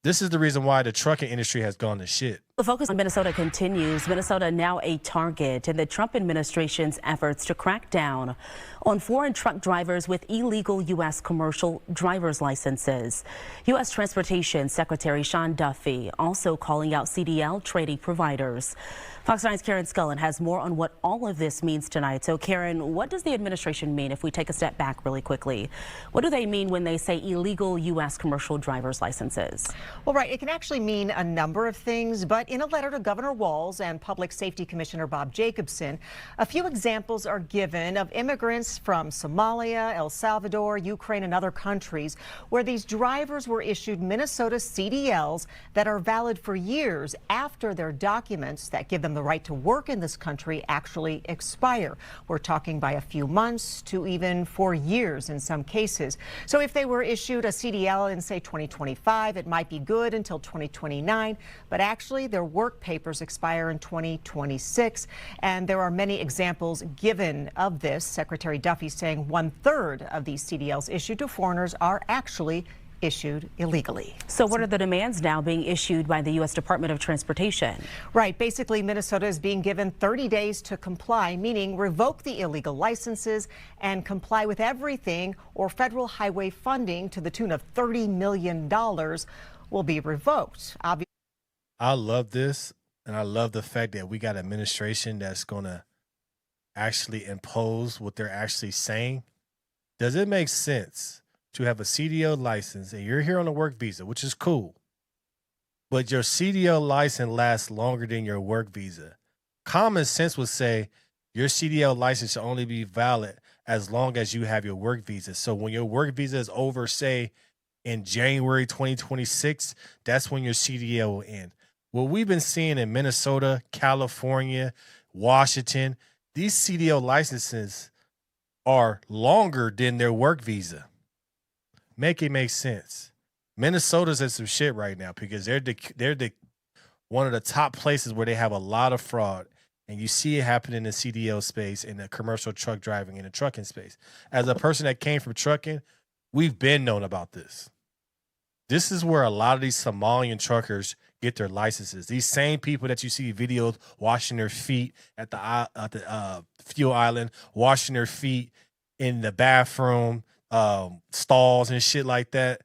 This is the reason why the trucking industry has gone to shit. The focus on Minnesota continues. Minnesota now a target in the Trump administration's efforts to crack down on foreign truck drivers with illegal U.S. commercial driver's licenses. U.S. Transportation Secretary Sean Duffy also calling out CDL trading providers. Fox 9's Karen Scullen has more on what all of this means tonight. So, Karen, what does the administration mean if we take a step back really quickly? What do they mean when they say illegal U.S. commercial driver's licenses? Well, right, it can actually mean a number of things, but in a letter to Governor Walz and Public Safety Commissioner Bob Jacobson, a few examples are given of immigrants from Somalia, El Salvador, Ukraine, and other countries where these drivers were issued Minnesota CDLs that are valid for years after their documents that give them the right to work in this country actually expire. We're talking by a few months to even 4 years in some cases. So if they were issued a CDL in, say, 2025, it might be good until 2029, but actually their work papers expire in 2026. And there are many examples given of this. Secretary Duffy saying 1/3 of these CDLs issued to foreigners are actually issued illegally. So what are the demands now being issued by the U.S. Department of Transportation? Right. Basically, Minnesota is being given 30 days to comply, meaning revoke the illegal licenses and comply with everything, or federal highway funding to the tune of $30 million will be revoked. I love this, and I love the fact that we got an administration that's going to actually impose what they're actually saying. Does it make sense to have a CDL license and you're here on a work visa, which is cool, but your CDL license lasts longer than your work visa? Common sense would say your CDL license should only be valid as long as you have your work visa. So when your work visa is over, say in January 2026, that's when your CDL will end. What we've been seeing in Minnesota, California, Washington, these CDL licenses are longer than their work visa. Make it make sense. Minnesota's in some shit right now because they're the one of the top places where they have a lot of fraud, and you see it happen in the CDL space, in the commercial truck driving, in the trucking space. As a person that came from trucking, we've been known about this. This is where a lot of these Somalian truckers get their licenses. These same people that you see videos washing their feet at the fuel island, washing their feet in the bathroom stalls and shit like that.